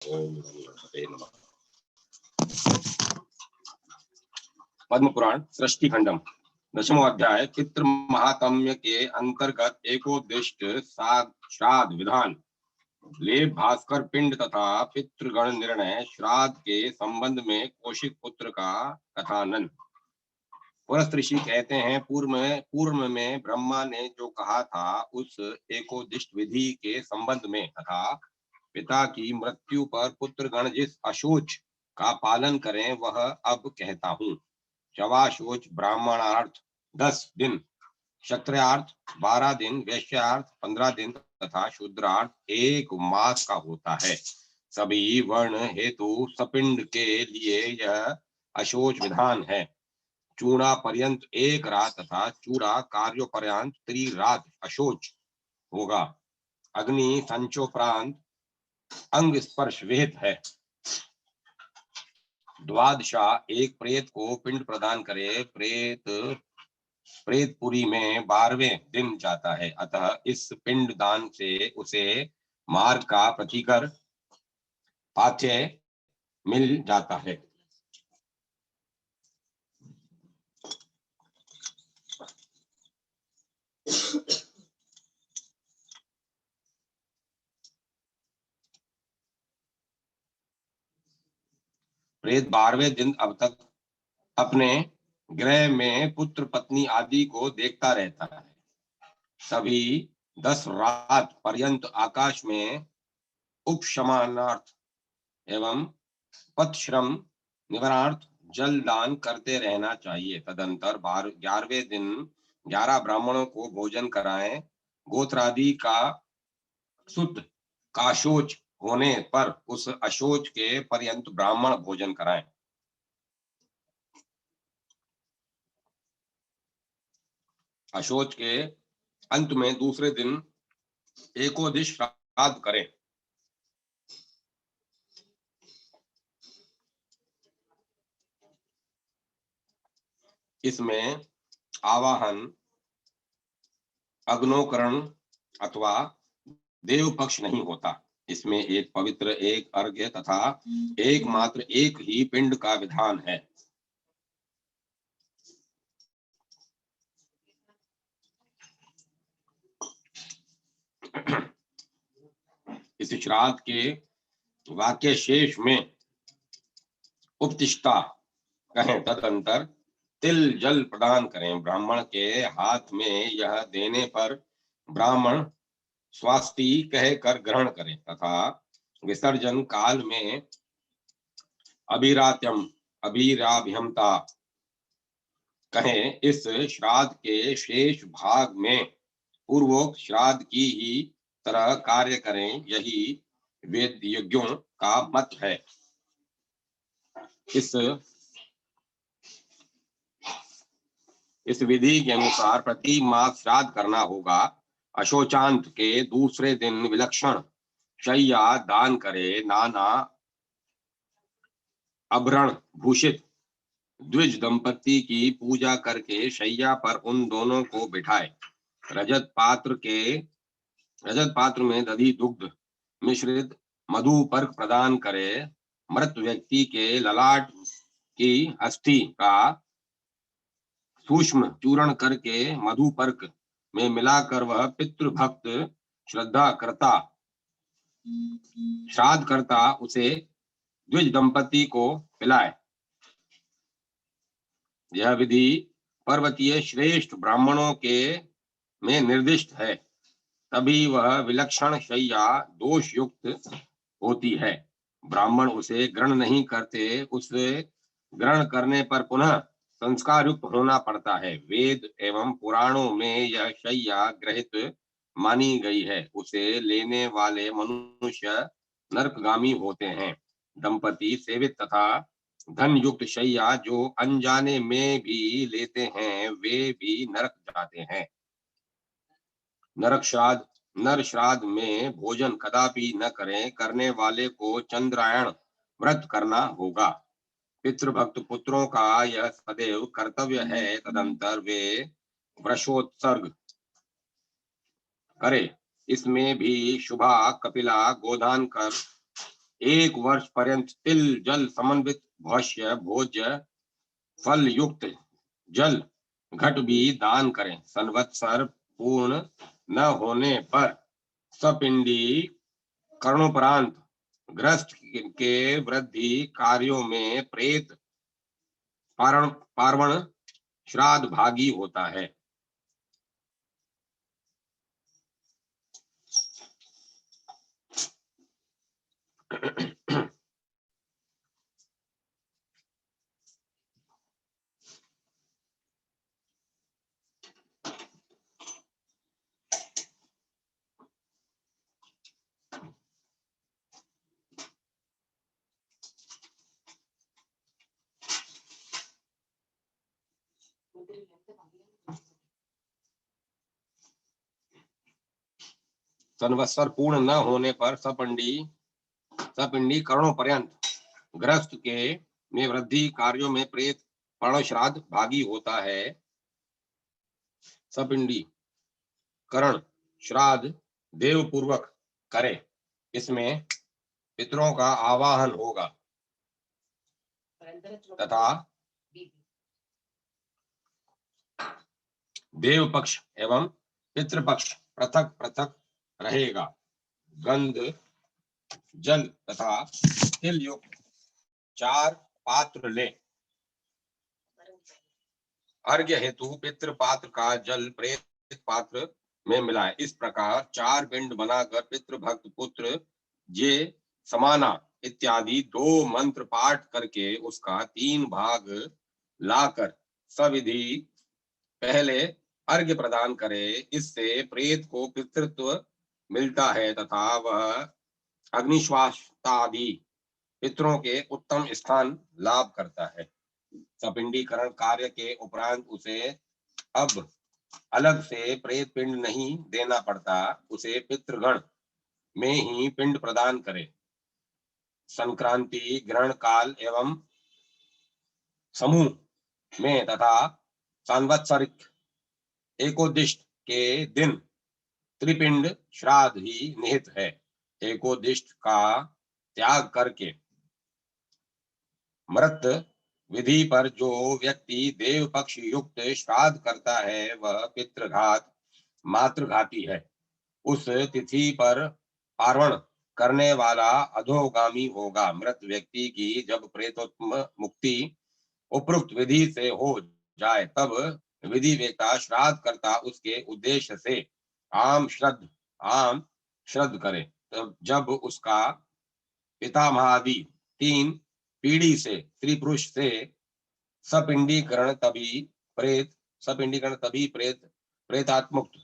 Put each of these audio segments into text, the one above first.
ओम गणपते नमः। पद्म पुराण सृष्टि खंडम 10वां अध्याय पितृ महात्म्य के अंतर्गत एकोद्दिष्ट श्राद्ध विधान लेप भास्कर पिंड तथा पितृगण निर्णय श्राद्ध के संबंध में कौशिक पुत्र का कथानन। पुरस्त ऋषि कहते हैं, पूर्व में ब्रह्मा ने जो कहा था उस एकोदिष्ट विधि के संबंध में तथा पिता की मृत्यु पर पुत्रगण जिस अशोच का पालन करें वह अब कहता हूँ। शवाशोच ब्राह्मणार्थ 10 दिन, क्षत्रियार्थ 12 दिन, वैश्यार्थ 15 दिन तथा शूद्रार्थ 1 मास का होता है। सभी वर्ण हेतु सपिंड के लिए यह अशोच विधान है। चूड़ा पर्यंत 1 रात तथा चूड़ा कार्यो पर्यंत 3 रात अशोच होगा। अग्नि संचोपरांत अंग स्पर्श विहित है। द्वादशा एक प्रेत को पिंड प्रदान करे, प्रेतपुरी में 12वें दिन जाता है, अतः इस पिंड दान से उसे मार्ग का प्रतिकर पाथ्य मिल जाता है। प्रेत 12वें दिन अब तक अपने गृह में पुत्र पत्नी आदि को देखता रहता है। सभी 10 रात पर्यंत आकाश में उपशमनार्थ एवं पथश्रम निवारणार्थ जल दान करते रहना चाहिए। तदंतर 11वें दिन 11 ब्राह्मणों को भोजन कराएं। गोत्रादि का शुद्ध काशोच होने पर उस अशोच के पर्यंत ब्राह्मण भोजन कराएं। अशोच के अंत में दूसरे दिन एकोदिश श्राद्ध करें। इसमें आवाहन, अग्नोकरण अथवा देव पक्ष नहीं होता। इसमें एक पवित्र, एक अर्घ्य तथा एकमात्र एक ही पिंड का विधान है। इस श्राद्ध के वाक्य शेष में उपतिष्ठा कहें। तदंतर तिल जल प्रदान करें। ब्राह्मण के हाथ में यह देने पर ब्राह्मण स्वास्ति कहकर ग्रहण करें तथा विसर्जन काल में अभिराभ्यमता कहें। इस श्राद्ध के शेष भाग में पूर्वोक्त श्राद्ध की ही तरह कार्य करें, यही वेद यज्ञों का मत है। इस विधि के अनुसार प्रति मास श्राद्ध करना होगा। अशोचांत के दूसरे दिन विलक्षण शय्या दान करे। नाना आभरण भूषित द्विज दंपति की पूजा करके शैया पर उन दोनों को बिठाए। रजत पात्र में दधि दुग्ध मिश्रित मधु पर्क प्रदान करे। मृत व्यक्ति के ललाट की अस्थि का सूक्ष्म चूर्ण करके मधु पर्क में मिलाकर वह पितृभक्त श्राद्ध करता उसे द्विज दंपति को पिलाए। यह विधि पर्वतीय श्रेष्ठ ब्राह्मणों के में निर्दिष्ट है, तभी वह विलक्षण शय्या दोष युक्त होती है। ब्राह्मण उसे ग्रहण नहीं करते, उसे ग्रहण करने पर पुनः संस्कार युक्त होना पड़ता है। वेद एवं पुराणों में यह शय्या ग्रहित मानी गई है। उसे लेने वाले मनुष्य नरकगामी होते हैं। दंपति सेवित तथा धन युक्त शय्या जो अनजाने में भी लेते हैं वे भी नरक जाते हैं। नर श्राद्ध में भोजन कदापि न करें। करने वाले को चंद्रायण व्रत करना होगा। पितृभक्त पुत्रों का यह सदैव कर्तव्य है। तदंतर वे वृषोत्सर्ग करे। इसमें भी शुभा कपिला गोदान कर 1 वर्ष पर्यंत तिल जल समन्वित भक्ष्य भोज्य फल युक्त जल घट भी दान करें। संवत्सर पूर्ण न होने पर सपिंडी करणोपरांत ग्रस्त के वृद्धि कार्यों में प्रेत पार्वण श्राद्ध भागी होता है। संवत्सर पूर्ण न होने पर सपिंडी करणों पर्यंत ग्रस्त के में वृद्धि कार्यों में प्रेत पर्ण श्राद्ध भागी होता है। सपिंडी करण श्राद्ध देव पूर्वक करे, इसमें पितरों का आवाहन होगा तथा देव पक्ष एवं पितृपक्ष पृथक पृथक रहेगा। गंध जल तथा तिल युक्त 4 पात्र ले। अर्घ्य हेतु पितृ पात्र का जल प्रेत पात्र में मिलाए। इस प्रकार 4 पिंड बनाकर पितृभक्त पुत्र जे समाना इत्यादि 2 मंत्र पाठ करके उसका 3 भाग लाकर सविधि पहले अर्घ्य प्रदान करे। इससे प्रेत को पितृत्व मिलता है तथा वह अग्निश्वासादि पितरों के उत्तम स्थान लाभ करता है। सपिंडीकरण कार्य के उपरांत उसे अब अलग से प्रेत पिंड नहीं देना पड़ता, उसे पितृगण में ही पिंड प्रदान करे। संक्रांति ग्रहण काल एवं समूह में तथा सांवत्सरिक एकोदिष्ट के दिन त्रिपिंड श्राद्ध ही निहित है। एकोदिष्ट का त्याग करके मृत विधि पर जो व्यक्ति देव पक्ष युक्त श्राद्ध करता है वह पितृघात मातृघाती है। उस तिथि पर पार्वण करने वाला अधोगामी होगा। मृत व्यक्ति की जब प्रेतोत्म मुक्ति उपरोक्त विधि से हो जाए तब विधि वेता श्राद्ध करता उसके उद्देश्य से आम श्रद्ध करे। तब जब उसका पितामहादि 3 पीढ़ी से स्त्री पुरुष से सपिंडीकरण तभी प्रेतात्मुक्त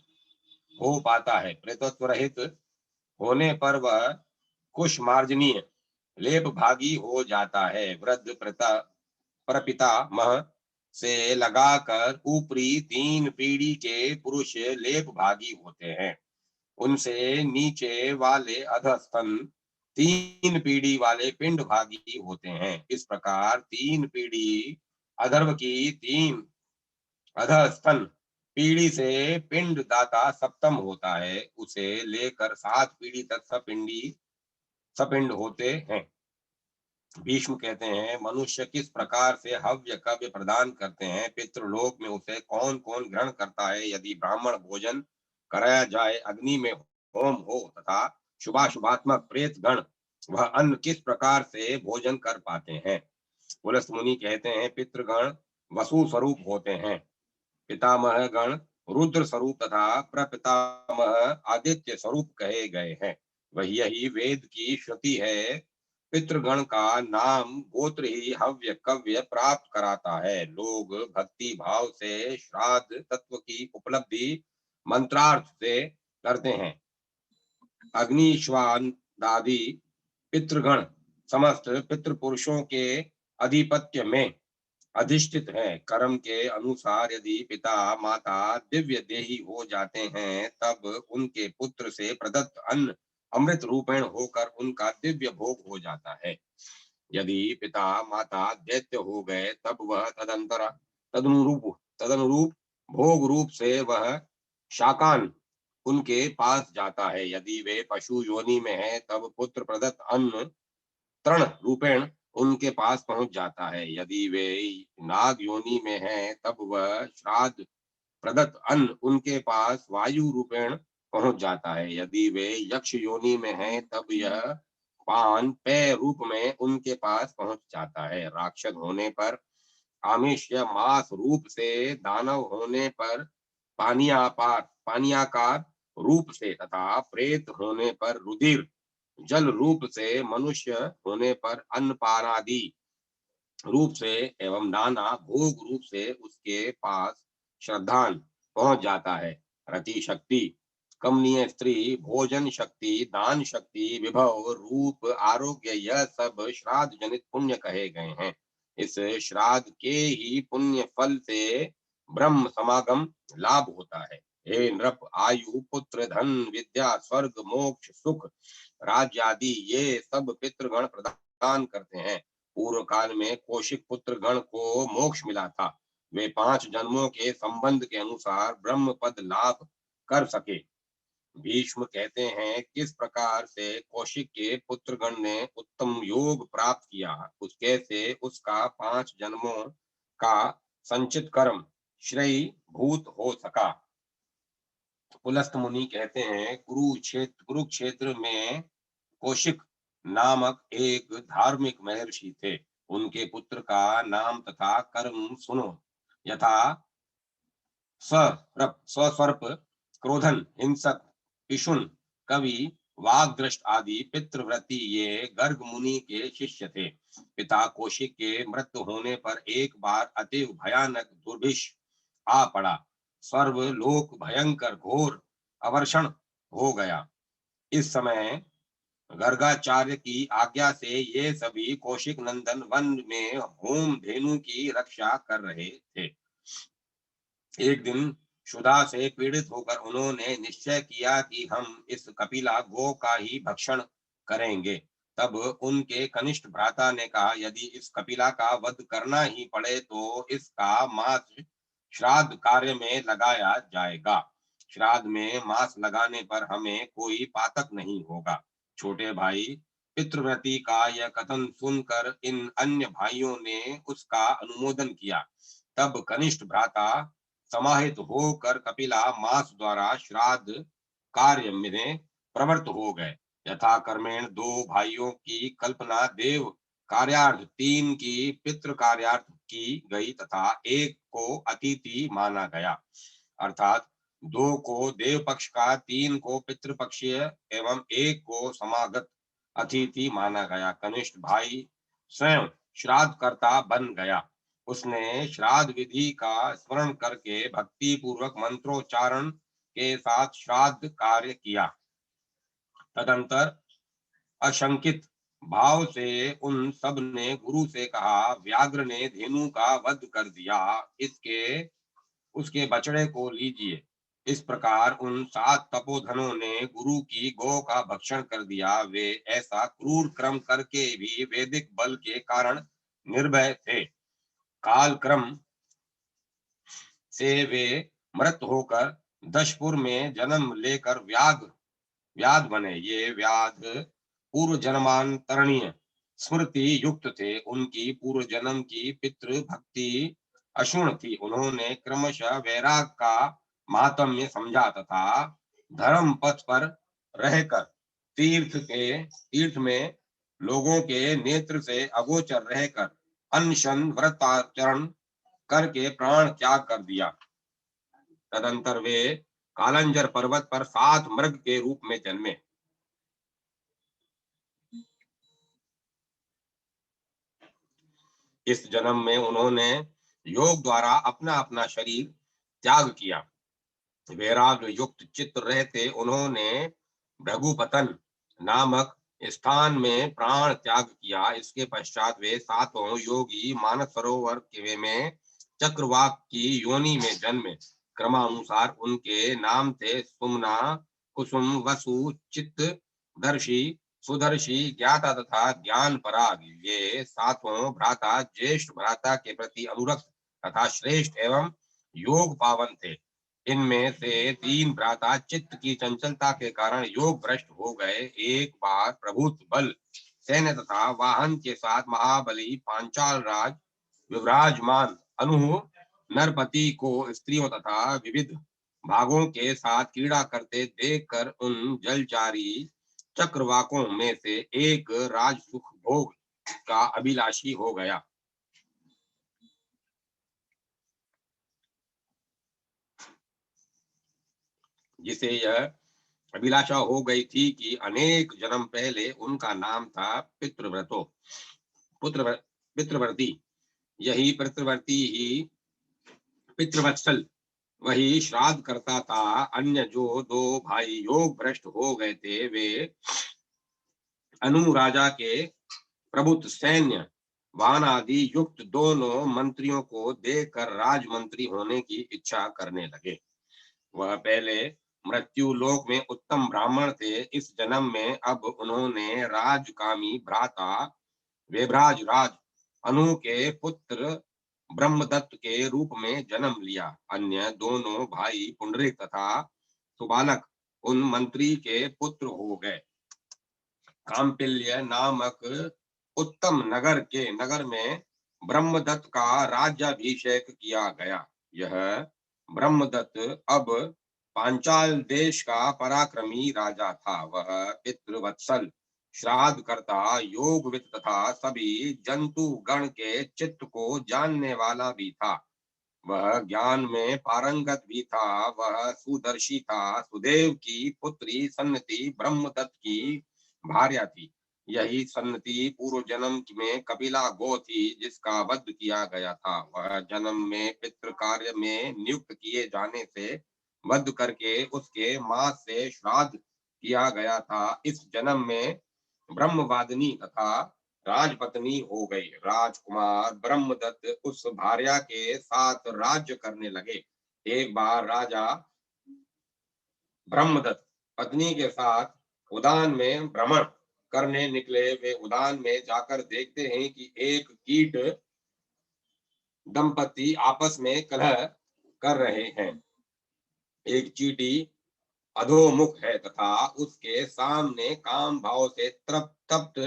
हो पाता है। प्रेतत्व रहित होने पर वह कुश मार्जनीय लेप भागी हो जाता है। वृद्ध प्रपितामह से लगाकर ऊपरी 3 पीढ़ी के पुरुष लेप भागी होते हैं। उनसे नीचे वाले अधस्तन 3 पीढ़ी वाले पिंड भागी होते हैं। इस प्रकार 3 पीढ़ी अधर्व की 3 अधस्तन पीढ़ी से पिंड दाता सप्तम होता है। उसे लेकर 7 पीढ़ी तक सपिंड होते हैं। भीष्म कहते हैं, मनुष्य किस प्रकार से हव्य कव्य प्रदान करते हैं, पितृलोक में उसे कौन कौन ग्रहण करता है। यदि ब्राह्मण भोजन कराया जाए, अग्नि में होम हो तथा शुभाशुभात्मक प्रेत गण वह अन्न किस प्रकार से भोजन कर पाते हैं। पुलस्त मुनि कहते हैं, पितृगण वसु स्वरूप होते हैं, पितामह गण रुद्र स्वरूप तथा प्रपितामह आदित्य स्वरूप कहे गए हैं। वही यही वेद की श्रुति है। पितृगण का नाम गोत्र ही हव्य कव्य प्राप्त कराता है। लोग भक्ति भाव से श्राद्ध तत्व की उपलब्धि मंत्रार्थ से करते हैं। अग्निश्वादादि पितृगण समस्त पितृपुरुषों के अधिपत्य में अधिष्ठित है। कर्म के अनुसार यदि पिता माता दिव्य देही हो जाते हैं तब उनके पुत्र से प्रदत्त अन्न अमृत रूपेण होकर उनका दिव्य भोग हो जाता है। यदि पिता माता दैत्य हो गए तब वह तदनुरूप भोग रूप से वह शाकान उनके पास जाता है। यदि वे पशु योनि में है तब पुत्र प्रदत्त अन्न तृण रूपेण उनके पास पहुंच जाता है। यदि वे नाग योनि में हैं, तब वह श्राद्ध प्रदत्त अन्न उनके पास वायु रूपेण पहुंच जाता है। यदि वे यक्ष योनि में हैं, तब यह पान पेय रूप में उनके पास पहुंच जाता है। राक्षस होने पर आमिष या मांस रूप से, दानव होने पर पानीयाकार रूप से तथा प्रेत होने पर रुधिर जल रूप से, मनुष्य होने पर अन्नपानादि रूप से एवं नाना भोग रूप से उसके पास श्रद्धान पहुंच जाता है। रति शक्ति, कमनीय स्त्री, भोजन शक्ति, दान शक्ति, विभव, रूप, आरोग्य, यह सब श्राद्ध जनित पुण्य कहे गए हैं। इस श्राद्ध के ही पुण्य फल से ब्रह्म समागम लाभ होता है। हे नृप, आयु, पुत्र, धन, विद्या, स्वर्ग, मोक्ष, सुख, राज्य आदि ये सब पितृगण प्रदान करते हैं। पूर्व काल में कौशिक पुत्र गण को मोक्ष मिला था। वे 5 जन्मों के संबंध के अनुसार ब्रह्म पद लाभ कर सके। भीष्म कहते हैं, किस प्रकार से कौशिक के पुत्रगण ने उत्तम योग प्राप्त किया, उसके से उसका 5 जन्मों का संचित कर्म श्रेय भूत हो सका। पुलस्त मुनि कहते हैं, कुरुक्षेत्र में कौशिक नामक एक धार्मिक महर्षि थे। उनके पुत्र का नाम तथा कर्म सुनो। यथा स्वस्वर्प, क्रोधन, हिंसक, पिशुन, कवि, वाग्दृष्ट आदि पितृव्रती ये गर्ग मुनि के शिष्य थे। पिता कौशिक के मृत्यु होने पर एक बार अति भयानक दुर्भिक्ष आ पड़ा। सर्वलोक भयंकर घोर अवर्षण हो गया। इस समय गर्गाचार्य की आज्ञा से ये सभी कौशिक नंदन वन में होम धेनु की रक्षा कर रहे थे। एक दिन क्षुधा से पीड़ित होकर उन्होंने निश्चय किया कि हम इस कपिला गो का ही भक्षण करेंगे। तब उनके कनिष्ठ भ्राता ने कहा, यदि इस कपिला का वध करना ही पड़े तो इसका मांस श्राद्ध कार्य में लगाया जाएगा। श्राद्ध में मांस लगाने पर हमें कोई पातक नहीं होगा। छोटे भाई पितृव्रती का यह कथन सुनकर इन अन्य भाइयों ने उसका अनुमोदन किया। तब कनिष्ठ भ्राता समाहित होकर कपिला मास द्वारा श्राद्ध कार्य में प्रवृत्त हो गए। यथा कर्मेण 2 भाइयों की कल्पना देव कार्यार्थ, 3 की पितृ कार्यार्थ की गई तथा 1 को अतिथि माना गया। अर्थात 2 को देव पक्ष का, 3 को पितृपक्षीय एवं 1 को समागत अतिथि माना गया। कनिष्ठ भाई स्वयं श्राद्ध कर्ता बन गया। उसने श्राद्ध विधि का स्मरण करके भक्ति पूर्वक मंत्रोच्चारण के साथ श्राद्ध कार्य किया। तदंतर अशंकित भाव से उन सब ने गुरु से कहा, व्याघ्र ने धेनु का वध कर दिया, उसके बछड़े को लीजिए। इस प्रकार उन 7 तपोधनों ने गुरु की गौ का भक्षण कर दिया। वे ऐसा क्रूर क्रम करके भी वैदिक बल के कारण निर्भय थे। काल क्रम से वे मृत होकर दशपुर में जन्म लेकर व्याध बने। ये व्याध पूर्व जन्मांतरणीय स्मृति युक्त थे। उनकी पूर्व जन्म की पितृ भक्ति अशुण थी। उन्होंने क्रमशः वैराग का महात्म्य समझा तथा धर्म पथ पर रहकर तीर्थ में लोगों के नेत्र से अगोचर रहकर अनशन व्रताचरण करके प्राण त्याग कर दिया। तदंतर वे कालंजर पर्वत पर 7 मृग के रूप में जन्मे। इस जन्म में उन्होंने योग द्वारा अपना अपना शरीर त्याग किया। वैराग्य युक्त चित्त रहते उन्होंने भृगुपतन नामक स्थान में प्राण त्याग किया। इसके पश्चात वे 7 योगी मानस सरोवर में चक्रवाक की योनि में जन्मे। क्रमानुसार उनके नाम थे सुमना, कुसुम, वसु, चित्त, दर्शी, सुदर्शी, ज्ञाता तथा ज्ञान पराग। ये 7 भ्राता ज्येष्ठ भ्राता के प्रति अनुरक्त तथा श्रेष्ठ एवं योग पावन थे। इनमें से 3 भ्राता चित्त की चंचलता के कारण योग भ्रष्ट हो गए। एक बार प्रभुत्व बल सैन्य तथा वाहन के साथ महाबली पांचाल राज विराजमान अनु नरपति को स्त्रियों तथा विविध भागों के साथ क्रीड़ा करते देखकर उन जलचारी चक्रवाकों में से एक राजसुख भोग का अभिलाषी हो गया। जिसे यह अभिलाषा हो गई थी कि अनेक जन्म पहले उनका नाम था पितृवर्ती। यही पितृवर्ती ही पितृवत्सल वही श्राद्ध करता था। अन्य जो दो भाई योग भ्रष्ट हो गए थे वे अनु राजा के प्रभुत सैन्य वाहन आदि युक्त दोनों मंत्रियों को देखकर राजमंत्री होने की इच्छा करने लगे। वह पहले मृत्यु लोक में उत्तम ब्राह्मण थे। इस जन्म में अब उन्होंने राजकामी भ्राता वेभराज राज अनु के पुत्र ब्रह्मदत्त के रूप में जन्म लिया। अन्य दोनों भाई पुंडरीक तथा सुबालक उन मंत्री के पुत्र हो गए। काम्पिल्य नामक उत्तम नगर में ब्रह्मदत्त का राज्याभिषेक किया गया। यह ब्रह्मदत्त अब पांचाल देश का पराक्रमी राजा था। वह पितृवत्सल श्राद्ध करता योगविद तथा सभी जंतु गण के चित्त को जानने वाला भी था। वह ज्ञान में पारंगत भी था। वह सुदर्शी था। सुदेव की पुत्री सन्नति ब्रह्मदत्त की भार्या थी। यही सन्नति पूर्व जन्म में कपिला गो थी जिसका वध किया गया था। वह जन्म में पितृ कार्य में नियुक्त किए जाने से वध करके उसके मास से श्राद्ध किया गया था। इस जन्म में ब्रह्मवादिनी तथा राजपत्नी हो गई। राजकुमार ब्रह्मदत्त उस भार्या के साथ राज्य करने लगे। एक बार राजा ब्रह्मदत्त पत्नी के साथ उद्यान में भ्रमण करने निकले। वे उद्यान में जाकर देखते हैं कि एक कीट दंपति आपस में कलह कर रहे हैं। एक चींटी अधोमुख है तथा उसके सामने काम भाव से तप्त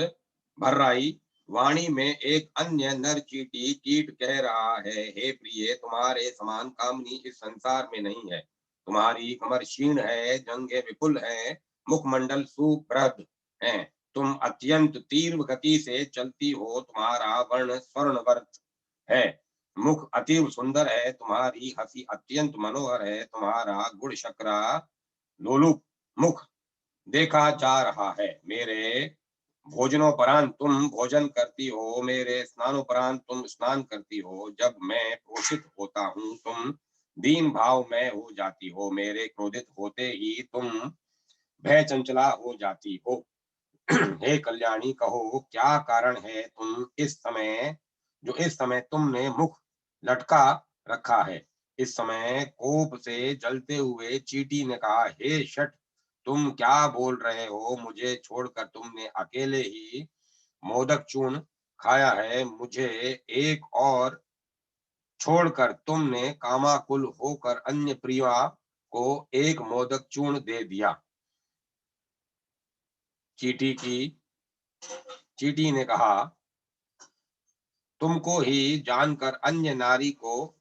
भर्राई वाणी में एक अन्य नर चींटी कीट कह रहा है, हे प्रिय, तुम्हारे समान कामनी इस संसार में नहीं है। तुम्हारी कमर क्षीण है, जंघे विपुल है, मुखमंडल सुप्रद है। तुम अत्यंत तीव्र गति से चलती हो। तुम्हारा वर्ण स्वर्णवर्त है। मुख अतीव सुंदर है। तुम्हारी हंसी अत्यंत मनोहर है। तुम्हारा गुण शक्रा लोलुप मुख देखा जा रहा है। मेरे भोजनोपरांत तुम भोजन करती हो। मेरे स्नानोपरांत तुम स्नान करती हो। जब मैं क्रोधित होता हूँ तुम दीन भाव में हो जाती हो। मेरे क्रोधित होते ही तुम भय चंचला हो जाती हो। हे कल्याणी, कहो क्या कारण है इस समय तुमने मुख लटका रखा है। इस समय कोप से जलते हुए चींटी ने कहा, हे शठ, तुम क्या बोल रहे हो? मुझे छोड़कर तुमने अकेले ही मोदक चूर्ण खाया है। मुझे एक और छोड़कर तुमने कामाकुल होकर अन्य प्रिया को एक मोदक चूर्ण दे दिया। चींटी ने कहा, तुमको ही जानकर अन्य नारी को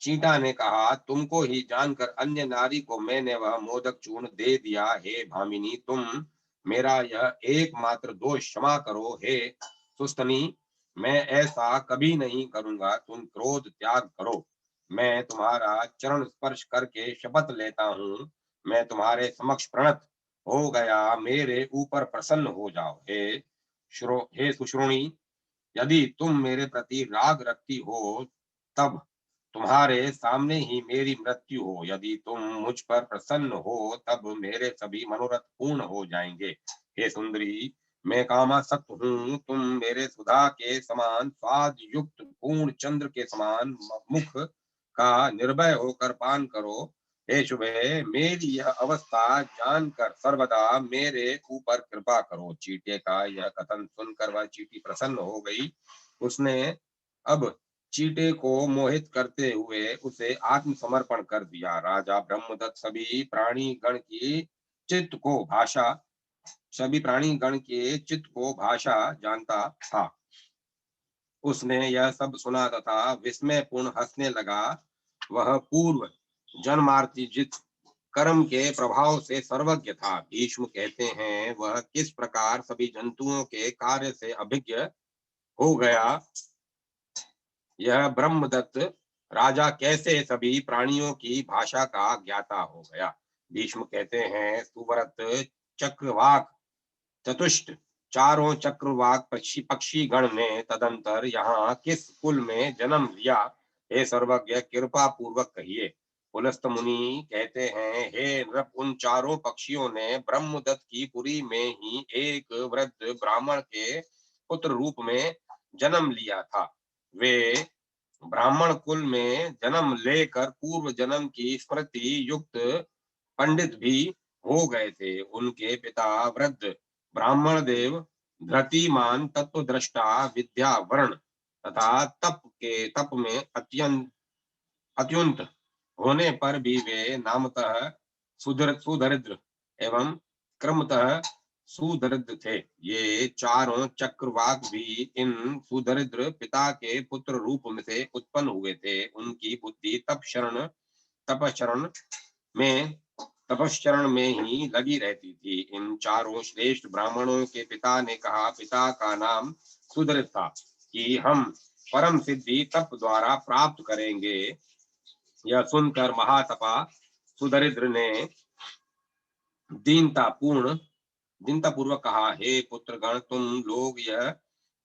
चींटा ने कहा, तुमको ही जानकर अन्य नारी को मैंने वह मोदक चूर्ण दे दिया। हे भामिनी, तुम मेरा यह एकमात्र दोष क्षमा करो। हे सुस्तनी, मैं ऐसा कभी नहीं करूंगा। तुम क्रोध त्याग करो। मैं तुम्हारा चरण स्पर्श करके शपथ लेता हूँ। मैं तुम्हारे समक्ष प्रणत हो गया। मेरे ऊपर प्रसन्न हो जाओ। हे सुश्रोणी, यदि तुम मेरे प्रति राग रखती हो तब तुम्हारे सामने ही मेरी मृत्यु हो। यदि तुम मुझ पर प्रसन्न हो तब मेरे सभी मनोरथ पूर्ण हो जाएंगे। हे सुंदरी, मैं कामासक्त हूँ। तुम मेरे सुधा के समान स्वाद युक्त पूर्ण चंद्र के समान मुख का निर्भय होकर पान करो। हे शुभे, मेरी यह अवस्था जानकर सर्वदा मेरे ऊपर कृपा करो। चींटे का यह कथन सुनकर वह चींटी प्रसन्न हो गई। उसने अब चींटे को मोहित करते हुए उसे आत्मसमर्पण कर दिया। राजा ब्रह्मदत्त सभी प्राणी गण की चित्त को भाषा सभी प्राणी गण के चित्त को भाषा जानता था। उसने यह सब सुना तथा विस्मय पूर्ण हंसने लगा। वह पूर्व जन्मार्जित कर्म के प्रभाव से सर्वज्ञ था। भीष्म कहते हैं, वह किस प्रकार सभी जंतुओं के कार्य से अभिज्ञ हो गया, यह ब्रह्मदत्त राजा कैसे सभी प्राणियों की भाषा का ज्ञाता हो गया। भीष्म कहते हैं, सुव्रत चक्रवाक चतुष्ट चारों चक्रवाक पक्षी गण ने तदंतर यहाँ किस कुल में जन्म लिया, हे सर्वज्ञ कृपा पूर्वक कहिए। पुलस्त मुनि कहते हैं, हे नृप, उन चारों पक्षियों ने ब्रह्मदत्त की पुरी में ही एक वृद्ध ब्राह्मण के पुत्र रूप में जन्म लिया था। वे ब्राह्मण कुल में जन्म लेकर पूर्व जन्म की स्मृति युक्त पंडित भी हो गए थे। उनके पिता वृद्ध ब्राह्मण देव धृतिमान तत्वद्रष्टा विद्या वर्ण तथा तप में अत्यंत होने पर भी वे नामतः सुदरिद्र एवं क्रमतः सुदरिद्र थे। ये चारों चक्रवाक भी इन सुदरिद्र पिता के पुत्र रूप में से उत्पन्न हुए थे। उनकी बुद्धि तपश्चरण में ही लगी रहती थी। इन चारों श्रेष्ठ ब्राह्मणों के पिता ने कहा, पिता का नाम सुदरिद्र था, कि हम परम सिद्धि तप द्वारा प्राप्त करेंगे। यह सुनकर महातपा सुदरिद्र ने दीनता पूर्वक कहा, हे पुत्रगण, तुम लोग यह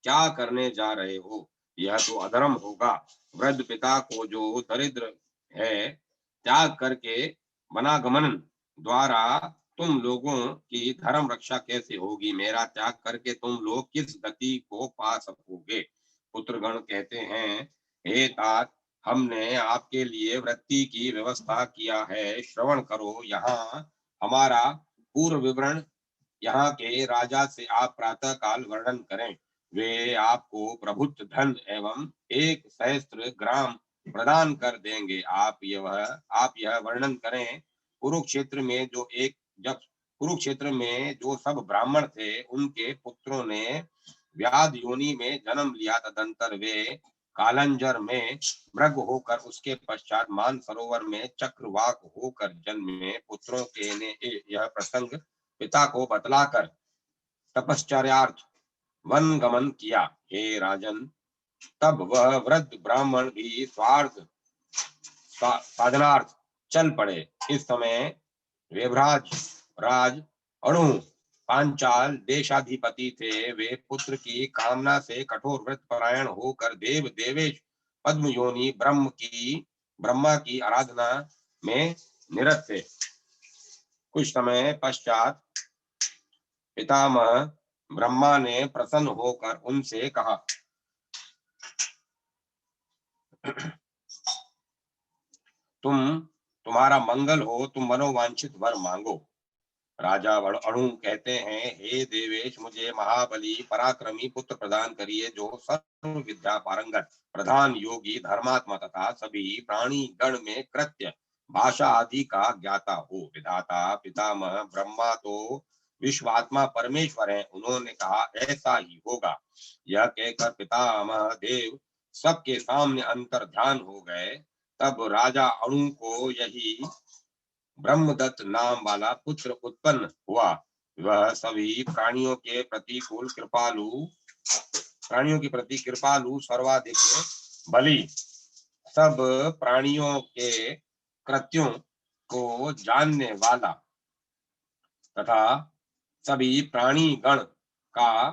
क्या करने जा रहे हो, यह तो अधर्म होगा। वृद्ध पिता को जो दरिद्र है त्याग करके वनागमन द्वारा तुम लोगों की धर्म रक्षा कैसे होगी। मेरा त्याग करके तुम लोग किस गति को पा सकोगे। पुत्रगण कहते हैं, हे तात, हमने आपके लिए वृत्ति की व्यवस्था किया है, श्रवण करो। यहाँ हमारा पूर्व विवरण, यहाँ के राजा से आप प्रातः काल वर्णन करें। वे आपको प्रभुत्व धन एवं 1 सहस्त्र ग्राम प्रदान कर देंगे। आप यह वर्णन करें, कुरुक्षेत्र में जो सब ब्राह्मण थे, उनके पुत्रों ने व्याध योनि में जन्म लिया। तदंतर वे कालंजर में मृग होकर, उसके पश्चात मान सरोवर में चक्रवाक होकर जन्मे। पुत्रों के ने यह प्रसंग पिता को बतलाकर तपश्चर्यार्थ वन गमन किया। हे राजन, तब वह वृद्ध ब्राह्मण भी स्वार्थ साधनार्थ चल पड़े। इस समय वेभराज राज अणु पांचाल देशाधिपति थे। वे पुत्र की कामना से कठोर व्रत परायण होकर देवेश पद्म योनि ब्रह्मा की आराधना में निरत थे। कुछ समय पश्चात पितामह ब्रह्मा ने प्रसन्न होकर उनसे कहा, तुम्हारा मंगल हो, तुम मनोवांछित वर मांगो। राजा अणु कहते हैं, हे देवेश, मुझे महाबली पराक्रमी पुत्र प्रदान करिए, जो सर्व विद्या पारंगत, प्रधान योगी, धर्मात्मा तथा सभी प्राणी गण में कृत्य भाषा आदि का ज्ञाता हो। विधाता पितामह ब्रह्मा तो विश्वात्मा परमेश्वर है। उन्होंने कहा, ऐसा ही होगा। यह कहकर पितामह देव सबके सामने अंतर ध्यान हो गए। तब राजा अणु को यही ब्रह्मदत्त नाम वाला पुत्र उत्पन्न हुआ। वह सभी प्राणियों के प्रति कृपालु, सर्वाधिक बली, सब प्राणियों के कृत्यों को जानने वाला तथा सभी प्राणी गण का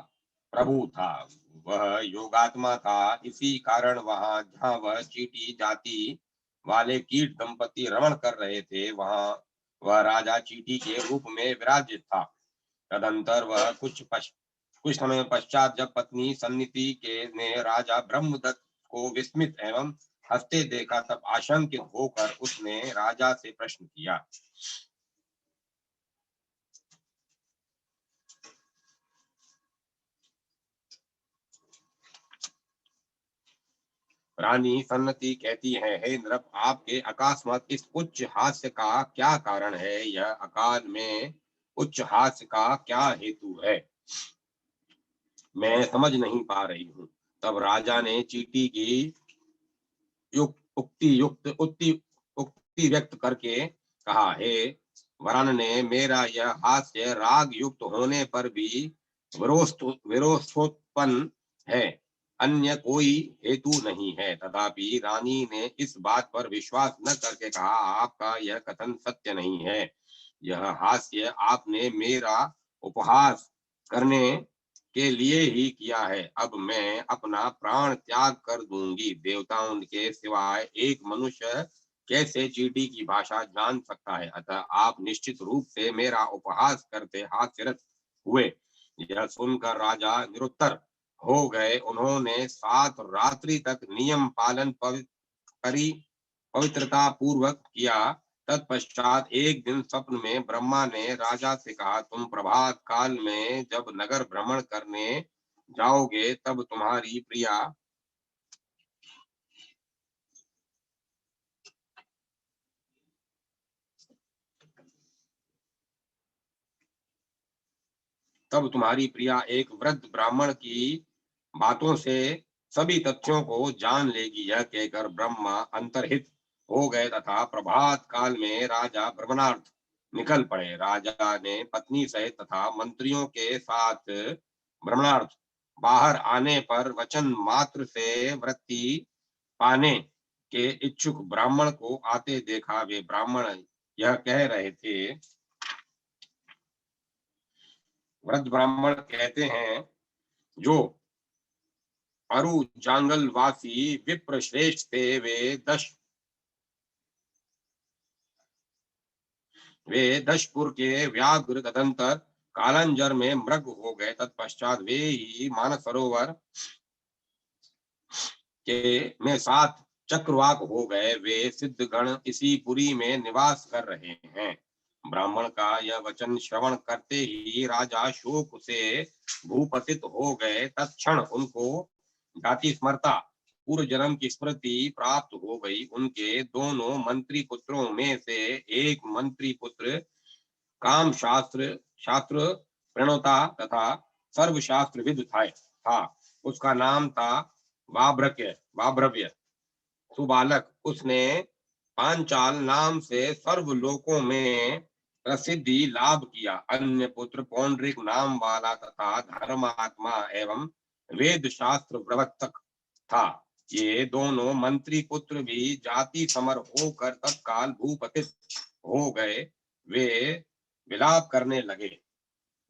प्रभु था। वह योगात्मा था। इसी कारण वहां जहाँ वह चीटी जाति वाले कीट दंपति रमण कर रहे थे, वहां वह राजा चीटी के रूप में विराजित था। तदंतर वह कुछ समय पश्चात जब पत्नी सन्निधि के ने राजा ब्रह्मदत्त को विस्मित एवं हंसते देखा, तब आशंकित होकर उसने राजा से प्रश्न किया। रानी सन्नति कहती है, हे नृप, आपके अकस्मात इस उच्च हास्य का क्या कारण है। यह अकाल में उच्च हास्य का क्या हेतु है, मैं समझ नहीं पा रही हूँ। तब राजा ने चींटी की उक्ति व्यक्त करके कहा, हे वरन ने, मेरा यह हास्य राग युक्त होने पर भी विरोधोत्पन्न है, अन्य कोई हेतु नहीं है। तथापि रानी ने इस बात पर विश्वास न करके कहा, आपका यह कथन सत्य नहीं है। यह हास्य आपने मेरा उपहास करने के लिए ही किया है। अब मैं अपना प्राण त्याग कर दूंगी। देवताओं के सिवाय एक मनुष्य कैसे चींटी की भाषा जान सकता है? अतः आप निश्चित रूप से मेरा उपहास करते हास्यरत हुए। यह सुनकर राजा निरुत्तर हो गए। उन्होंने 7 रात्रि तक नियम पालन पवित्रता पूर्वक किया। तत्पश्चात एक दिन स्वप्न में ब्रह्मा ने राजा से कहा, तुम प्रभात काल में जब नगर भ्रमण करने जाओगे तब तुम्हारी प्रिया एक वृद्ध ब्राह्मण की बातों से सभी तथ्यों को जान लेगी। यह कहकर ब्रह्मा अंतर्हित हो गए तथा प्रभात काल में राजा भ्रमणार्थ निकल पड़े। राजा ने पत्नी सहित तथा मंत्रियों के साथ भ्रमणार्थ बाहर आने पर वचन मात्र से वृत्ति पाने के इच्छुक ब्राह्मण को आते देखा। वे ब्राह्मण यह कह रहे थे, वृद्ध ब्राह्मण कहते हैं, जो अरु जांगल वासी विप्र श्रेष्ठ थे, वे दशपुर के व्याघ्र तदंतर कालंजर में मृग हो गए। तत्पश्चात वे ही मानसरोवर के में 7 चक्रवाक हो गए। वे सिद्धगण इसी पुरी में निवास कर रहे हैं। ब्राह्मण का यह वचन श्रवण करते ही राजा शोक से भूपतित हो गए। तत्क्षण उनको जाति स्मरता पूर्व जन्म की स्मृति प्राप्त हो गई। उनके दोनों मंत्री पुत्रों में से एक मंत्री पुत्र काम शास्त्र प्रणोता तथा सर्वशास्त्रविद था। उसका नाम था वाभ्रव्य। सुबालक, उसने पांचाल नाम से सर्वलोकों में प्रसिद्धि लाभ किया। अन्य पुत्र पौंड्रिक नाम वाला तथा धर्मात्मा एवं वेद शास्त्र प्रवर्तक था। ये दोनों मंत्री पुत्र भी जाति समर होकर तत्काल भूपतित हो गए। वे विलाप करने लगे।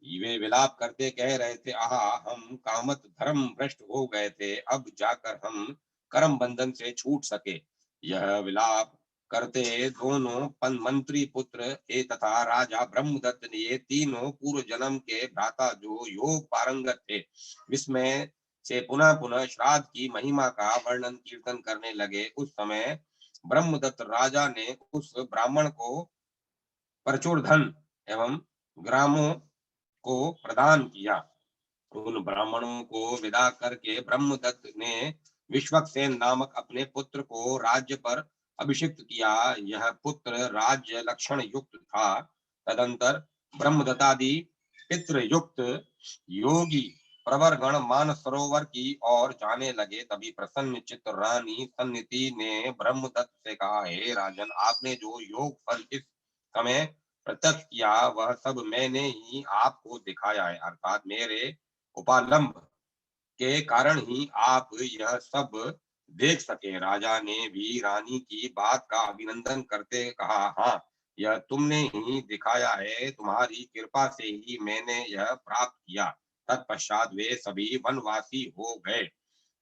वे विलाप करते कह रहे थे, आहा, हम कामत धर्म भ्रष्ट हो गए थे, अब जाकर हम कर्म बंधन से छूट सके। यह विलाप करते दोनों मंत्री पुत्र तथा राजा ब्रह्मदत्त ने, ये तीनों पूर्व जन्म के भ्राता जो योग पारंगत थे, विस्मय से पुनः पुनः श्राद्ध की महिमा का वर्णन कीर्तन करने लगे। उस समय ब्रह्मदत्त राजा ने उस ब्राह्मण को प्रचुर धन एवं ग्रामों को प्रदान किया। उन ब्राह्मणों को विदा करके ब्रह्मदत्त ने विश्वक्सेन नामक अपने पुत्र को राज्य पर अभिषिक्त किया। यह पुत्र राज्य लक्षण युक्त था। तदंतर ब्रह्मदत्तादि पितृ युक्त योगी प्रवरगण मानसरोवर की ओर जाने लगे। तभी प्रसन्न चित्त रानी सन्निधि ने ब्रह्मदत्त से कहा, हे राजन, आपने जो योग फल इस समय प्रत्यक्ष किया वह सब मैंने ही आपको दिखाया है, अर्थात मेरे उपालंब के कारण ही आप यह सब देख सके। राजा ने भी रानी की बात का अभिनंदन करते कहा, हाँ, यह तुमने ही दिखाया है, तुम्हारी कृपा से ही मैंने यह प्राप्त किया। तत्पश्चात वे सभी वनवासी हो गए।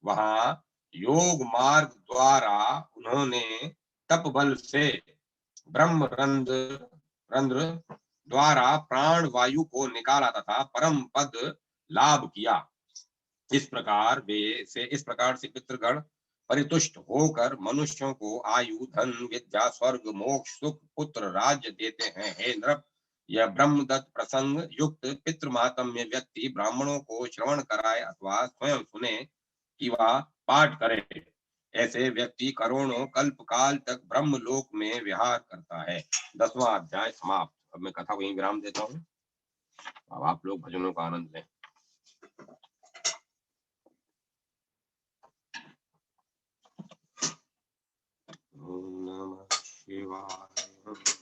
वहां योग मार्ग द्वारा उन्होंने तप बल से रंध्र द्वारा प्राण वायु को निकाला तथा परम पद लाभ किया। इस प्रकार से पितृगण परितुष्ट होकर मनुष्यों को आयु, धन, विद्या, स्वर्ग, मोक्ष, सुख, पुत्र, राज्य देते हैं। हे नृप, यह ब्रह्मदत्त प्रसंग युक्त पितृमातम्य व्यक्ति ब्राह्मणों को श्रवण कराए अथवा स्वयं सुने कि वह पाठ करे, ऐसे व्यक्ति करोड़ों कल्प काल तक ब्रह्मलोक में विहार करता है। 10वां अध्याय समाप्त। अब मैं कथा वहीं विराम देता हूँ। अब आप लोग भजनों का आनंद लें। ओम नमः शिवाय।